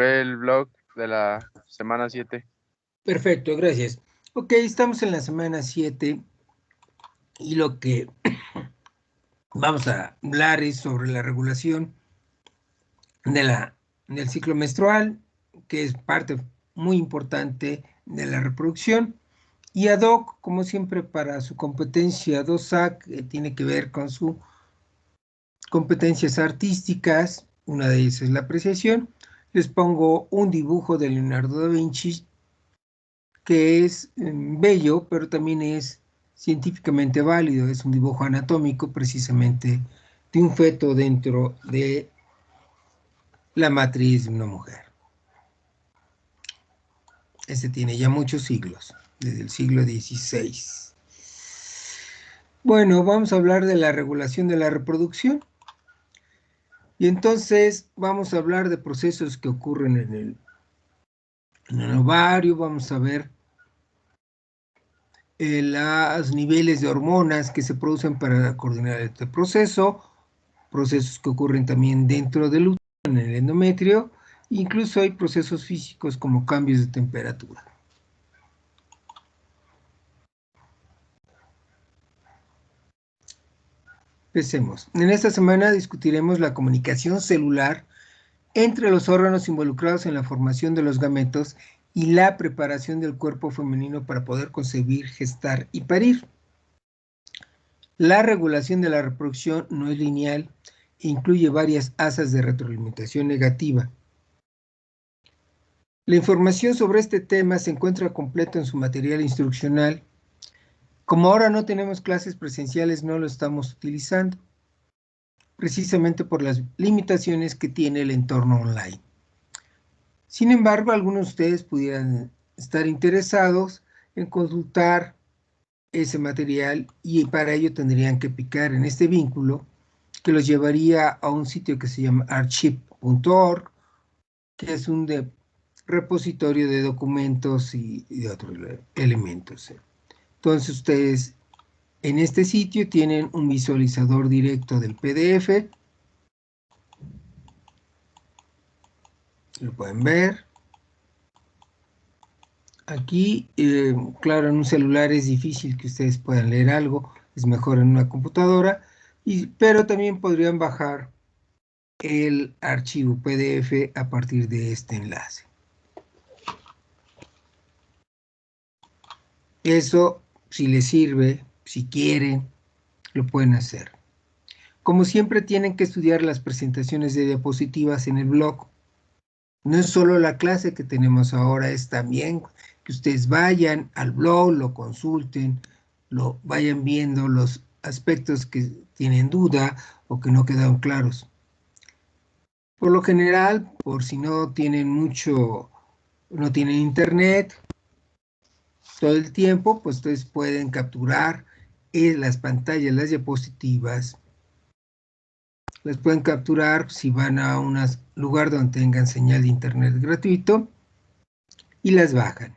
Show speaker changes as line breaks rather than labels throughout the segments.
el blog de la semana 7.
Perfecto, gracias. Ok, estamos en la semana 7 y lo que vamos a hablar es sobre la regulación del ciclo menstrual, que es parte muy importante de la reproducción. Y ad hoc, como siempre, para su competencia 2AC, que tiene que ver con sus competencias artísticas, una de ellas es la apreciación, les pongo un dibujo de Leonardo da Vinci que es bello, pero también es científicamente válido. Es un dibujo anatómico precisamente de un feto dentro de la matriz de una mujer. Este tiene ya muchos siglos, desde el siglo XVI. Bueno, vamos a hablar de la regulación de la reproducción. Y entonces vamos a hablar de procesos que ocurren en el ovario. Vamos a ver los niveles de hormonas que se producen para coordinar este proceso, procesos que ocurren también dentro del útero, en el endometrio, incluso hay procesos físicos como cambios de temperatura. Empecemos. En esta semana discutiremos la comunicación celular entre los órganos involucrados en la formación de los gametos y la preparación del cuerpo femenino para poder concebir, gestar y parir. La regulación de la reproducción no es lineal e incluye varias asas de retroalimentación negativa. La información sobre este tema se encuentra completa en su material instruccional. Como ahora no tenemos clases presenciales, no lo estamos utilizando, precisamente por las limitaciones que tiene el entorno online. Sin embargo, algunos de ustedes pudieran estar interesados en consultar ese material y para ello tendrían que picar en este vínculo que los llevaría a un sitio que se llama archive.org, que es un repositorio de documentos y de otros elementos. Entonces ustedes en este sitio tienen un visualizador directo del PDF. Lo pueden ver. Aquí, claro, en un celular es difícil que ustedes puedan leer algo, es mejor en una computadora, pero también podrían bajar el archivo PDF a partir de este enlace. Eso, si les sirve, si quieren, lo pueden hacer. Como siempre, tienen que estudiar las presentaciones de diapositivas en el blog. No es solo la clase que tenemos ahora, es también que ustedes vayan al blog, lo consulten, lo vayan viendo los aspectos que tienen duda o que no quedaron claros. Por lo general, por si no tienen no tienen internet todo el tiempo, pues ustedes pueden capturar las pantallas, las diapositivas. Las pueden capturar si van a un lugar donde tengan señal de internet gratuito y las bajan,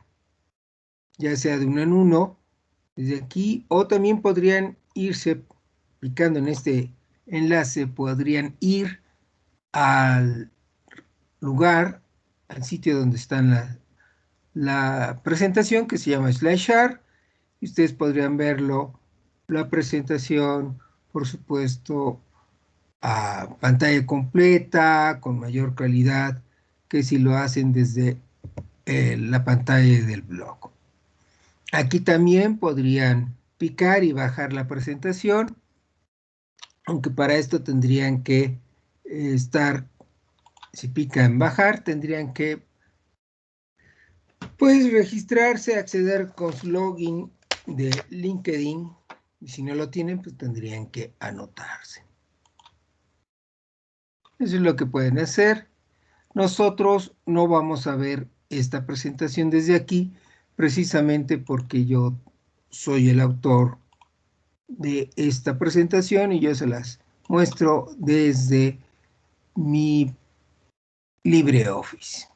ya sea de uno en uno, desde aquí, o también podrían irse, clicando en este enlace, podrían ir al lugar, al sitio donde está la presentación, que se llama SlideShare, y ustedes podrían verlo, la presentación, por supuesto, a pantalla completa, con mayor calidad, que si lo hacen desde la pantalla del blog. Aquí también podrían picar y bajar la presentación, aunque para esto tendrían que si pican en bajar, tendrían que pues registrarse, acceder con su login de LinkedIn, y si no lo tienen, pues tendrían que anotarse. Eso es lo que pueden hacer. Nosotros no vamos a ver esta presentación desde aquí, precisamente porque yo soy el autor de esta presentación y yo se las muestro desde mi LibreOffice.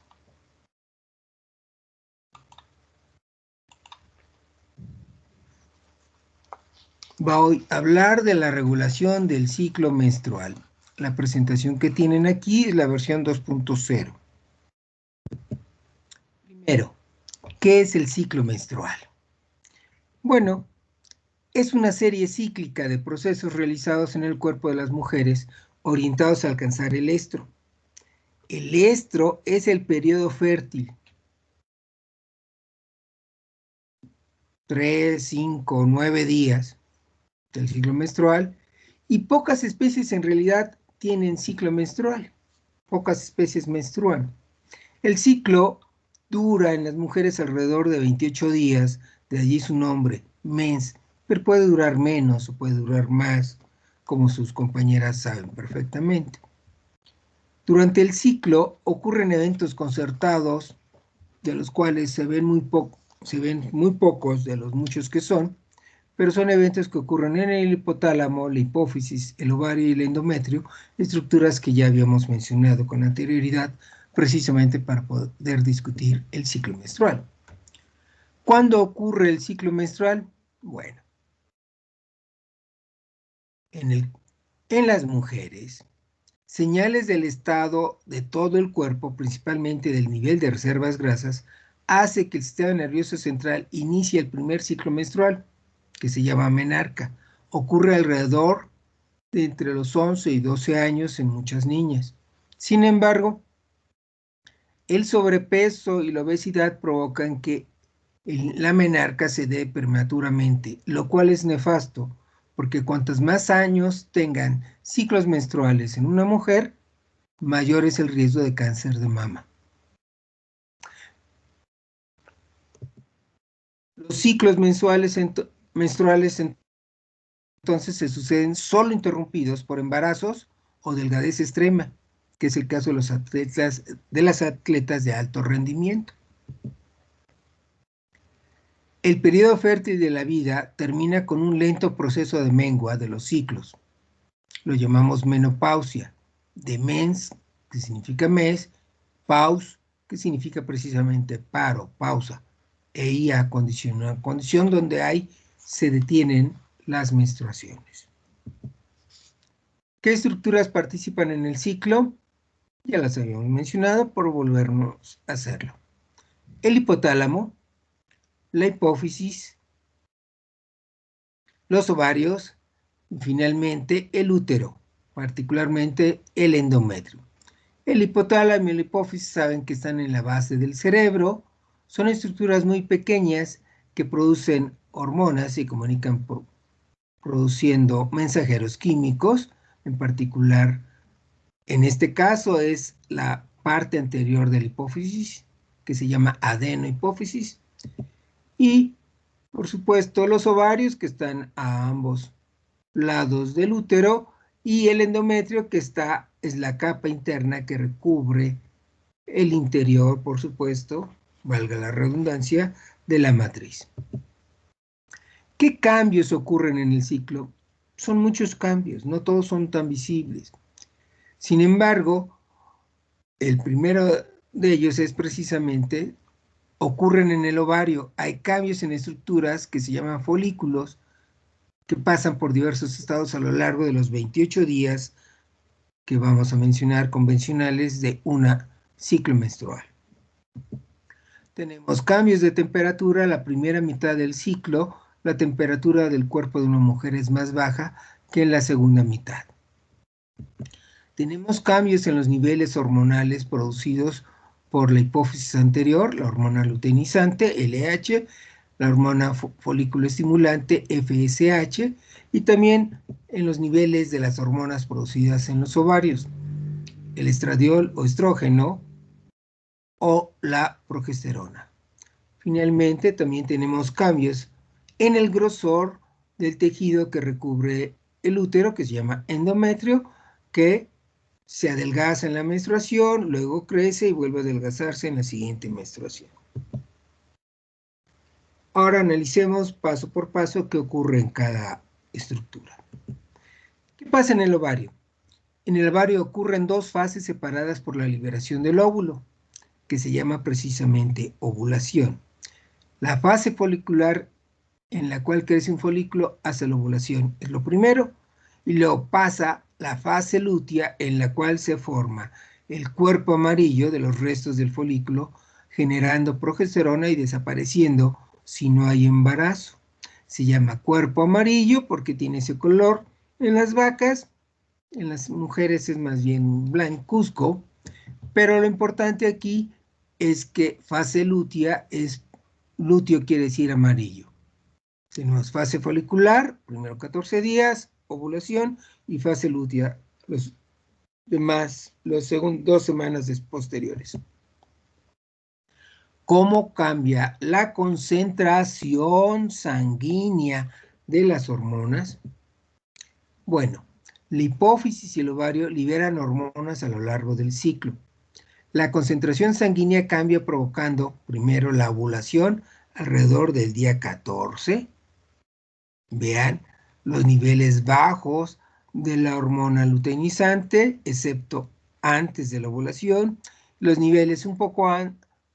Voy a hablar de la regulación del ciclo menstrual. La presentación que tienen aquí es la versión 2.0. Primero, ¿qué es el ciclo menstrual? Bueno, es una serie cíclica de procesos realizados en el cuerpo de las mujeres orientados a alcanzar el estro. El estro es el periodo fértil. 3, 5, 9 días del ciclo menstrual, y pocas especies en realidad tienen ciclo menstrual. Pocas especies menstruan. El ciclo dura en las mujeres alrededor de 28 días, de allí su nombre, mens, pero puede durar menos o puede durar más, como sus compañeras saben perfectamente. Durante el ciclo ocurren eventos concertados, de los cuales se ven muy pocos de los muchos que son, pero son eventos que ocurren en el hipotálamo, la hipófisis, el ovario y el endometrio, estructuras que ya habíamos mencionado con anterioridad, precisamente para poder discutir el ciclo menstrual. ¿Cuándo ocurre el ciclo menstrual? Bueno, en las mujeres, señales del estado de todo el cuerpo, principalmente del nivel de reservas grasas, hace que el sistema nervioso central inicie el primer ciclo menstrual, que se llama menarca. Ocurre alrededor de entre los 11 y 12 años en muchas niñas. Sin embargo, el sobrepeso y la obesidad provocan que la menarca se dé prematuramente, lo cual es nefasto, porque cuantos más años tengan ciclos menstruales en una mujer, mayor es el riesgo de cáncer de mama. Los ciclos menstruales entonces se suceden solo interrumpidos por embarazos o delgadez extrema, que es el caso de las atletas de alto rendimiento. El periodo fértil de la vida termina con un lento proceso de mengua de los ciclos. Lo llamamos menopausia, de mens, que significa mes, paus, que significa precisamente paro, pausa, e ia, condición donde se detienen las menstruaciones. ¿Qué estructuras participan en el ciclo? Ya las habíamos mencionado, por volvernos a hacerlo. El hipotálamo, la hipófisis, los ovarios y finalmente el útero, particularmente el endometrio. El hipotálamo y la hipófisis saben que están en la base del cerebro, son estructuras muy pequeñas que producen hormonas y comunican produciendo mensajeros químicos, en particular, en este caso es la parte anterior de la hipófisis, que se llama adenohipófisis, y por supuesto los ovarios que están a ambos lados del útero, y el endometrio que es la capa interna que recubre el interior, por supuesto, valga la redundancia, de la matriz. ¿Qué cambios ocurren en el ciclo? Son muchos cambios, no todos son tan visibles. Sin embargo, el primero de ellos es precisamente, ocurren en el ovario. Hay cambios en estructuras que se llaman folículos, que pasan por diversos estados a lo largo de los 28 días que vamos a mencionar convencionales de un ciclo menstrual. Tenemos cambios de temperatura. La primera mitad del ciclo, la temperatura del cuerpo de una mujer es más baja que en la segunda mitad. Tenemos cambios en los niveles hormonales producidos por la hipófisis anterior, la hormona luteinizante, LH, la hormona folículo estimulante, FSH, y también en los niveles de las hormonas producidas en los ovarios, el estradiol o estrógeno o la progesterona. Finalmente, también tenemos cambios en el grosor del tejido que recubre el útero, que se llama endometrio, que se adelgaza en la menstruación, luego crece y vuelve a adelgazarse en la siguiente menstruación. Ahora analicemos paso por paso qué ocurre en cada estructura. ¿Qué pasa en el ovario? En el ovario ocurren dos fases separadas por la liberación del óvulo, que se llama precisamente ovulación. La fase folicular, en la cual crece un folículo hasta la ovulación, es lo primero, y luego pasa la fase lútea, en la cual se forma el cuerpo amarillo de los restos del folículo, generando progesterona y desapareciendo si no hay embarazo. Se llama cuerpo amarillo porque tiene ese color. En las vacas, en las mujeres es más bien blancuzco, pero lo importante aquí es que fase lútea lúteo quiere decir amarillo. Tenemos fase folicular, primero 14 días, ovulación, y fase lútea, los 2 semanas posteriores. ¿Cómo cambia la concentración sanguínea de las hormonas? Bueno, la hipófisis y el ovario liberan hormonas a lo largo del ciclo. La concentración sanguínea cambia provocando primero la ovulación alrededor del día 14. Vean los niveles bajos de la hormona luteinizante, excepto antes de la ovulación. Los niveles un poco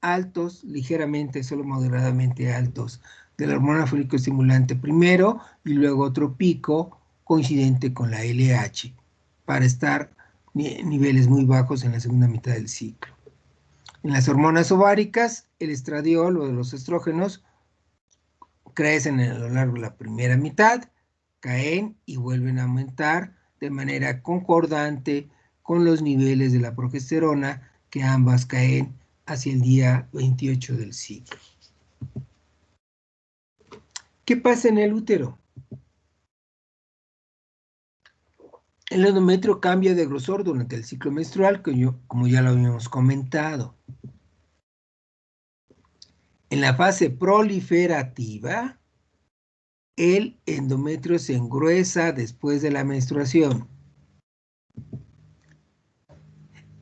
altos, ligeramente, solo moderadamente altos, de la hormona folicoestimulante primero y luego otro pico coincidente con la LH para estar niveles muy bajos en la segunda mitad del ciclo. En las hormonas ováricas, el estradiol o los estrógenos crecen a lo largo de la primera mitad, caen y vuelven a aumentar de manera concordante con los niveles de la progesterona, que ambas caen hacia el día 28 del ciclo. ¿Qué pasa en el útero? El endometrio cambia de grosor durante el ciclo menstrual, como ya lo habíamos comentado. En la fase proliferativa, el endometrio se engruesa después de la menstruación.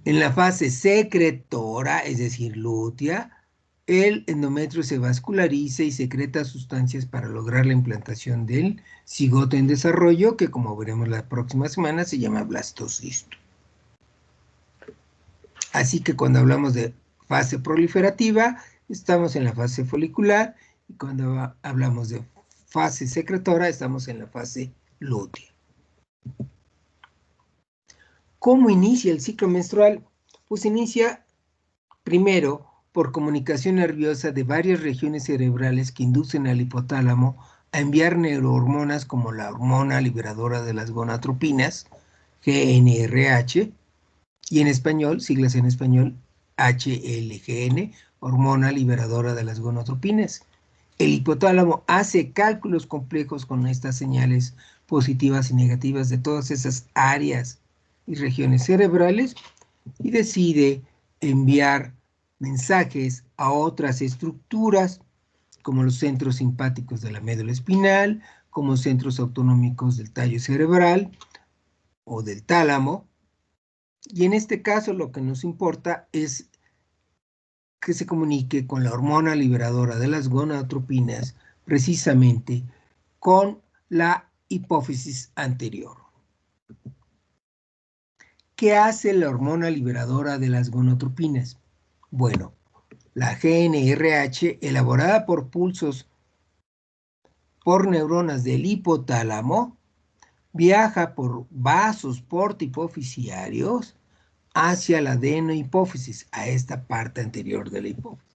En la fase secretora, es decir, lútea, el endometrio se vasculariza y secreta sustancias para lograr la implantación del cigoto en desarrollo, que como veremos la próxima semana se llama blastocisto. Así que cuando hablamos de fase proliferativa, estamos en la fase folicular, y cuando hablamos de fase secretora, estamos en la fase lútea. ¿Cómo inicia el ciclo menstrual? Pues inicia primero por comunicación nerviosa de varias regiones cerebrales que inducen al hipotálamo a enviar neurohormonas como la hormona liberadora de las gonadotropinas, GnRH, y en español, siglas en español, HLGN, hormona liberadora de las gonadotropinas. El hipotálamo hace cálculos complejos con estas señales positivas y negativas de todas esas áreas y regiones cerebrales y decide enviar mensajes a otras estructuras como los centros simpáticos de la médula espinal, como centros autonómicos del tallo cerebral o del tálamo. Y en este caso lo que nos importa es que se comunique con la hormona liberadora de las gonadotropinas, precisamente con la hipófisis anterior. ¿Qué hace la hormona liberadora de las gonadotropinas? Bueno, la GnRH, elaborada por pulsos por neuronas del hipotálamo, viaja por vasos portihipofisiarios hacia la adenohipófisis, a esta parte anterior de la hipófisis.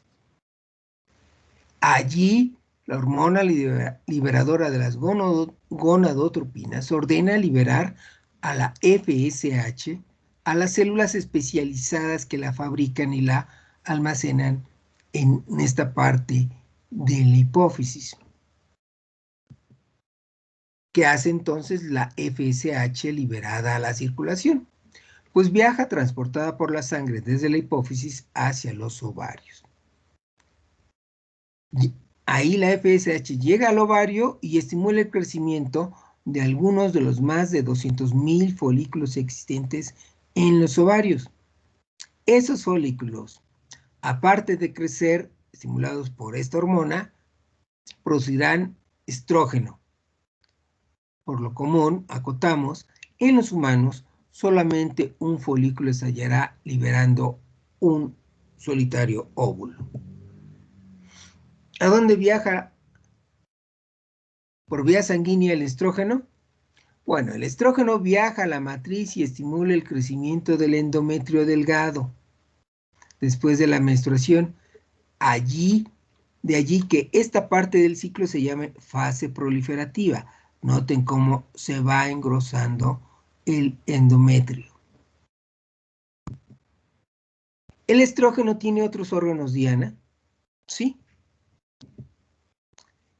Allí, la hormona liberadora de las gonadotropinas ordena liberar a la FSH a las células especializadas que la fabrican y la almacenan en esta parte de la hipófisis. ¿Qué hace entonces la FSH liberada a la circulación? Pues viaja transportada por la sangre desde la hipófisis hacia los ovarios. Ahí la FSH llega al ovario y estimula el crecimiento de algunos de los más de 200,000 folículos existentes en los ovarios. Esos folículos, aparte de crecer, estimulados por esta hormona, producirán estrógeno. Por lo común, acotamos, en los humanos solamente un folículo estallará liberando un solitario óvulo. ¿A dónde viaja por vía sanguínea el estrógeno? Bueno, el estrógeno viaja a la matriz y estimula el crecimiento del endometrio delgado. Después de la menstruación, De allí que esta parte del ciclo se llame fase proliferativa. Noten cómo se va engrosando el endometrio. ¿El estrógeno tiene otros órganos, Diana? Sí.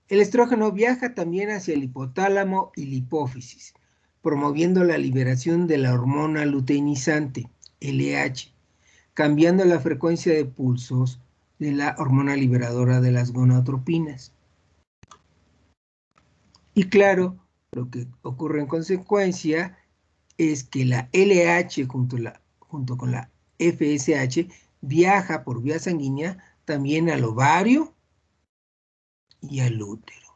El estrógeno viaja también hacia el hipotálamo y la hipófisis, promoviendo la liberación de la hormona luteinizante, LH, cambiando la frecuencia de pulsos de la hormona liberadora de las gonadotropinas. Y claro, lo que ocurre en consecuencia es que la LH junto con la FSH viaja por vía sanguínea también al ovario y al útero.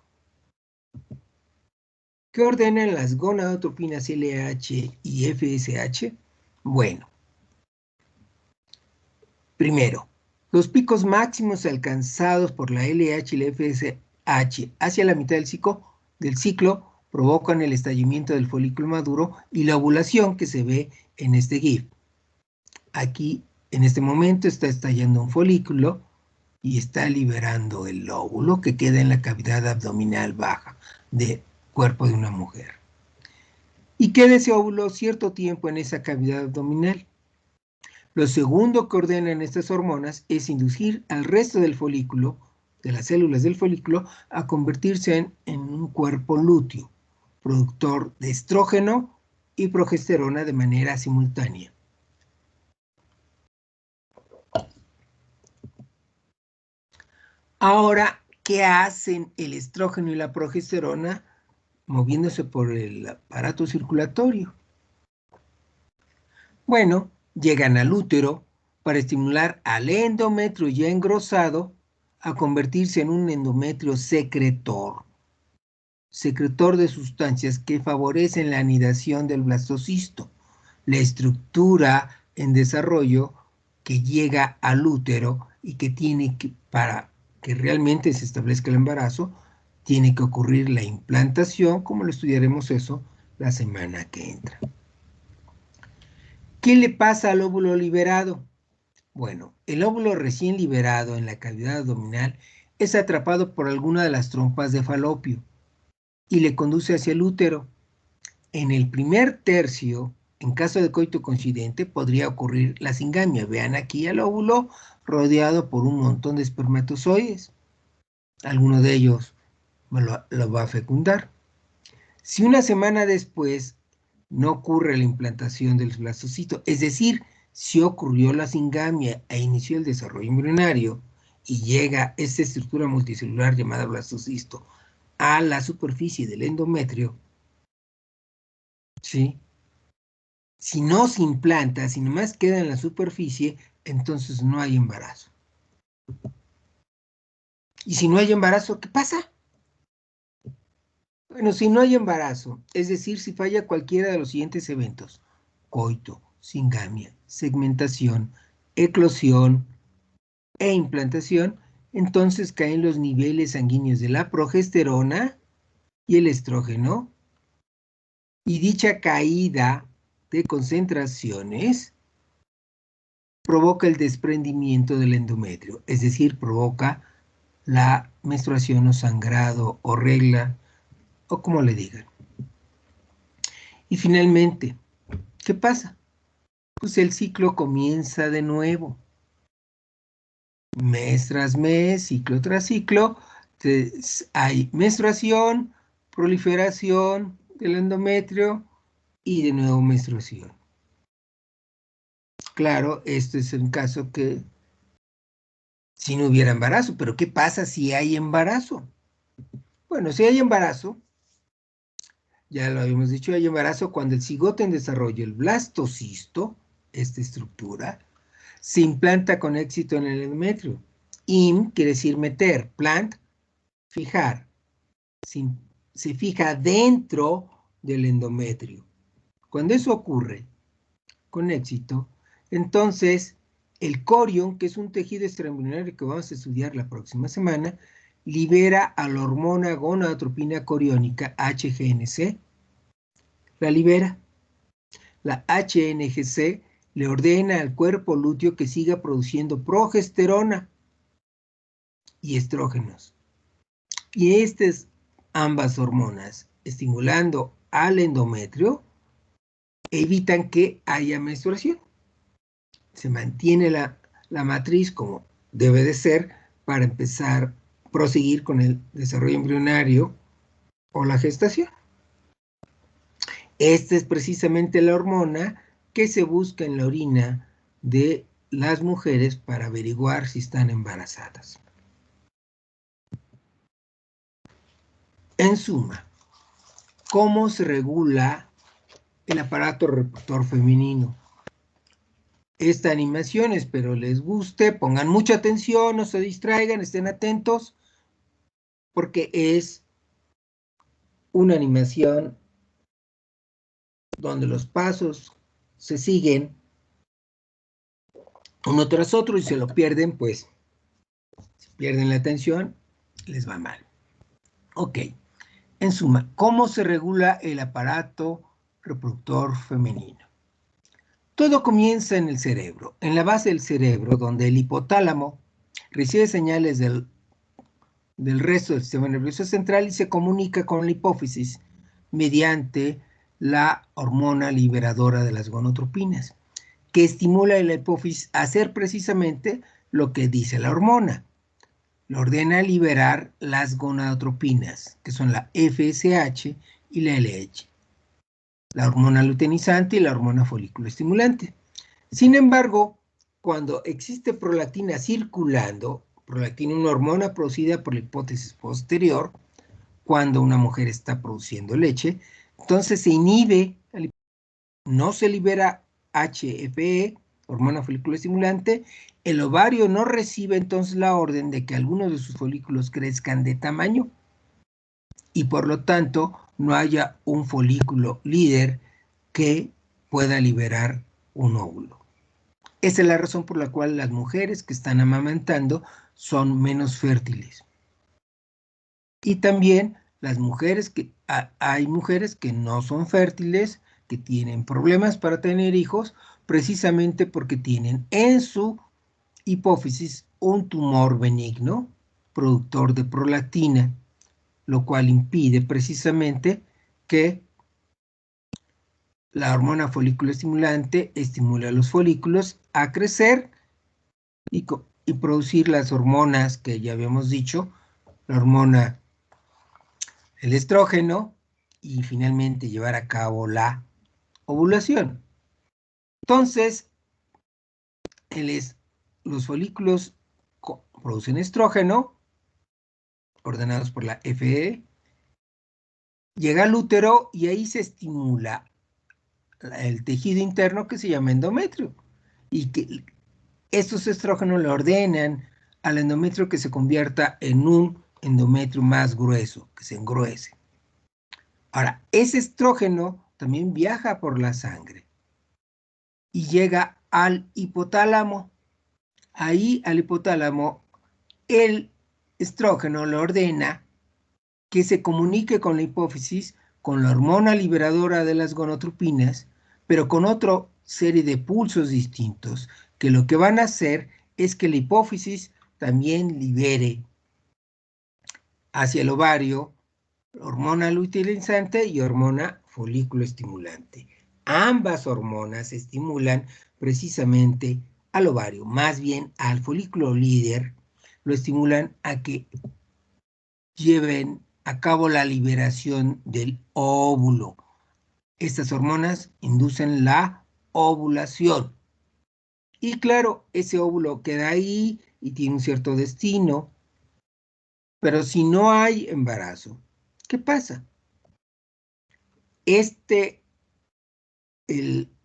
¿Qué ordenan las gonadotropinas LH y FSH? Bueno, primero, los picos máximos alcanzados por la LH y la FSH hacia la mitad del ciclo provocan el estallamiento del folículo maduro y la ovulación que se ve en este GIF. Aquí, en este momento, está estallando un folículo y está liberando el óvulo que queda en la cavidad abdominal baja del cuerpo de una mujer. Y queda ese óvulo cierto tiempo en esa cavidad abdominal. Lo segundo que ordenan estas hormonas es inducir al resto del folículo, de las células del folículo, a convertirse en un cuerpo lúteo, productor de estrógeno y progesterona de manera simultánea. Ahora, ¿qué hacen el estrógeno y la progesterona moviéndose por el aparato circulatorio? Bueno, llegan al útero para estimular al endometrio ya engrosado a convertirse en un endometrio secretor de sustancias que favorecen la anidación del blastocisto, la estructura en desarrollo que llega al útero y que tiene que, para que realmente se establezca el embarazo, tiene que ocurrir la implantación, como lo estudiaremos eso la semana que entra. ¿Qué le pasa al óvulo liberado? Bueno, el óvulo recién liberado en la cavidad abdominal es atrapado por alguna de las trompas de Falopio y le conduce hacia el útero. En el primer tercio, en caso de coito coincidente, podría ocurrir la singamia. Vean aquí al óvulo rodeado por un montón de espermatozoides. Alguno de ellos lo va a fecundar. Si una semana después no ocurre la implantación del blastocito, es decir, si ocurrió la singamia e inició el desarrollo embrionario y llega esta estructura multicelular llamada blastocisto a la superficie del endometrio, ¿sí? Si no se implanta, si nomás queda en la superficie, entonces no hay embarazo. Y si no hay embarazo, ¿qué pasa? Bueno, si no hay embarazo, es decir, si falla cualquiera de los siguientes eventos: coito, singamia, segmentación, eclosión e implantación, entonces caen los niveles sanguíneos de la progesterona y el estrógeno, y dicha caída de concentraciones provoca el desprendimiento del endometrio, es decir, provoca la menstruación o sangrado o regla, o como le digan. Y finalmente, ¿qué pasa? Pues el ciclo comienza de nuevo. Mes tras mes, ciclo tras ciclo, hay menstruación, proliferación del endometrio y de nuevo menstruación. Claro, este es el caso que si no hubiera embarazo, pero ¿qué pasa si hay embarazo? Bueno, si hay embarazo, ya lo habíamos dicho, hay embarazo cuando el cigoto en desarrollo, el blastocisto, esta estructura, se implanta con éxito en el endometrio. Im quiere decir meter, plant, fijar. Se fija dentro del endometrio. Cuando eso ocurre con éxito, entonces el corion, que es un tejido extraembrionario que vamos a estudiar la próxima semana, libera a la hormona gonadotropina coriónica, HGNC, la libera. La HNGC le ordena al cuerpo lúteo que siga produciendo progesterona y estrógenos. Y estas ambas hormonas, estimulando al endometrio, evitan que haya menstruación. Se mantiene la matriz como debe de ser para empezar a proseguir con el desarrollo embrionario o la gestación. Esta es precisamente la hormona que se busca en la orina de las mujeres para averiguar si están embarazadas. En suma, ¿cómo se regula el aparato reproductor femenino? Esta animación espero les guste, pongan mucha atención, no se distraigan, estén atentos, porque es una animación donde los pasos se siguen uno tras otro y se lo pierden, pues si pierden la atención, les va mal. Ok, en suma, ¿cómo se regula el aparato reproductor femenino? Todo comienza en el cerebro, en la base del cerebro, donde el hipotálamo recibe señales del resto del sistema nervioso central y se comunica con la hipófisis mediante la hormona liberadora de las gonotropinas, que estimula a la hipófisis a hacer precisamente lo que dice la hormona. Le ordena liberar las gonadotropinas, que son la FSH y la LH, la hormona luteinizante y la hormona folículo estimulante. Sin embargo, cuando existe prolactina circulando, prolactina es una hormona producida por la hipófisis posterior, cuando una mujer está produciendo leche, entonces se inhibe, no se libera HFE, hormona folículo estimulante, el ovario no recibe entonces la orden de que algunos de sus folículos crezcan de tamaño y por lo tanto no haya un folículo líder que pueda liberar un óvulo. Esa es la razón por la cual las mujeres que están amamantando son menos fértiles. Y también las mujeres hay mujeres que no son fértiles, que tienen problemas para tener hijos, precisamente porque tienen en su hipófisis un tumor benigno, productor de prolactina, lo cual impide precisamente que la hormona folículo estimulante estimule a los folículos a crecer y producir las hormonas que ya habíamos dicho, la hormona, el estrógeno, y finalmente llevar a cabo la ovulación. Entonces, los folículos producen estrógeno, ordenados por la FE, llega al útero y ahí se estimula el tejido interno que se llama endometrio. Y que estos estrógenos le ordenan al endometrio que se convierta en un endometrio más grueso, que se engruese. Ahora, ese estrógeno también viaja por la sangre y llega al hipotálamo. Ahí al hipotálamo el estrógeno le ordena que se comunique con la hipófisis, con la hormona liberadora de las gonotropinas, pero con otra serie de pulsos distintos, que lo que van a hacer es que la hipófisis también libere hacia el ovario hormona luteinizante y hormona folículo estimulante. Ambas hormonas estimulan precisamente al ovario, más bien al folículo líder, lo estimulan a que lleven a cabo la liberación del óvulo. Estas hormonas inducen la ovulación. Y claro, ese óvulo queda ahí y tiene un cierto destino. Pero si no hay embarazo, ¿qué pasa? El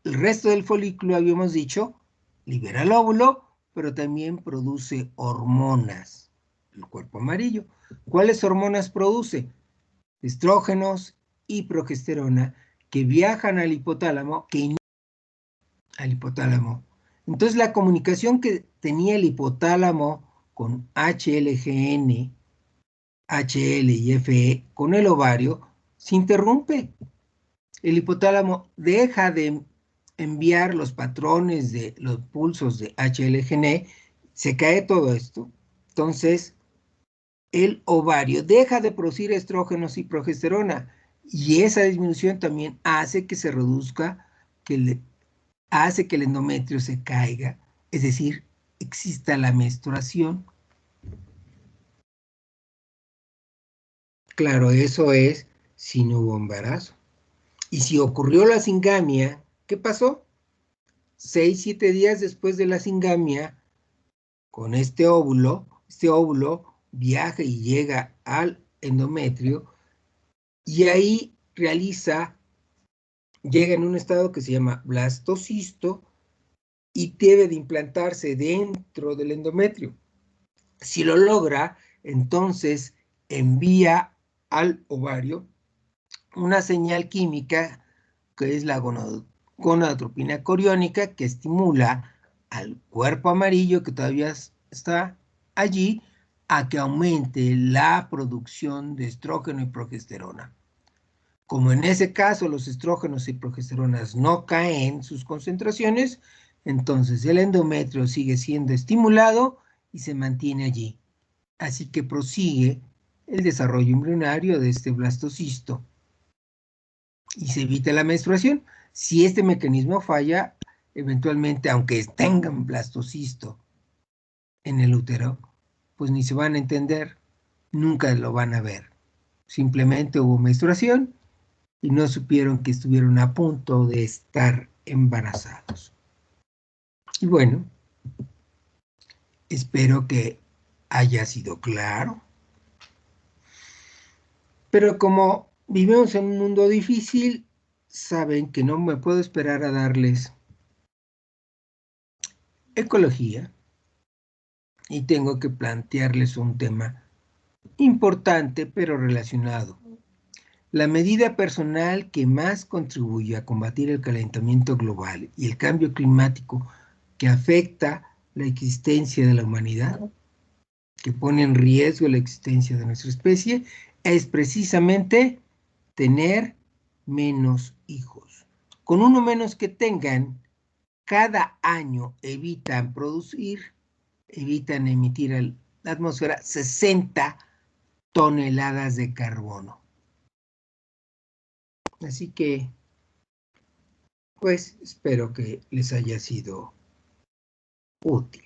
resto del folículo, habíamos dicho, libera el óvulo, pero también produce hormonas, el cuerpo amarillo. ¿Cuáles hormonas produce? Estrógenos y progesterona que viajan al hipotálamo, al hipotálamo. Entonces la comunicación que tenía el hipotálamo con HLGN, HL y FE con el ovario se interrumpe. El hipotálamo deja de enviar los patrones de los pulsos de HLGN, se cae todo esto. Entonces el ovario deja de producir estrógenos y progesterona, y esa disminución también hace que se reduzca, hace que el endometrio se caiga, es decir, exista la menstruación. Claro, eso es si no hubo embarazo. Y si ocurrió la singamia, ¿qué pasó? 6, 7 días después de la singamia, con este óvulo viaja y llega al endometrio y ahí llega en un estado que se llama blastocisto y debe de implantarse dentro del endometrio. Si lo logra, entonces envía al ovario una señal química que es la gonadotropina coriónica, que estimula al cuerpo amarillo que todavía está allí a que aumente la producción de estrógeno y progesterona. Como en ese caso los estrógenos y progesteronas no caen sus concentraciones, entonces el endometrio sigue siendo estimulado y se mantiene allí. Así que prosigue el desarrollo embrionario de este blastocisto y se evita la menstruación. Si este mecanismo falla, eventualmente, aunque tengan blastocisto en el útero, pues ni se van a entender, nunca lo van a ver. Simplemente hubo menstruación y no supieron que estuvieron a punto de estar embarazados. Y bueno, espero que haya sido claro. Pero como vivimos en un mundo difícil, saben que no me puedo esperar a darles ecología y tengo que plantearles un tema importante pero relacionado. La medida personal que más contribuye a combatir el calentamiento global y el cambio climático que afecta la existencia de la humanidad, que pone en riesgo la existencia de nuestra especie, es precisamente tener menos hijos. Con uno menos que tengan, cada año evitan emitir a la atmósfera 60 toneladas de carbono. Así que, pues, espero que les haya sido útil.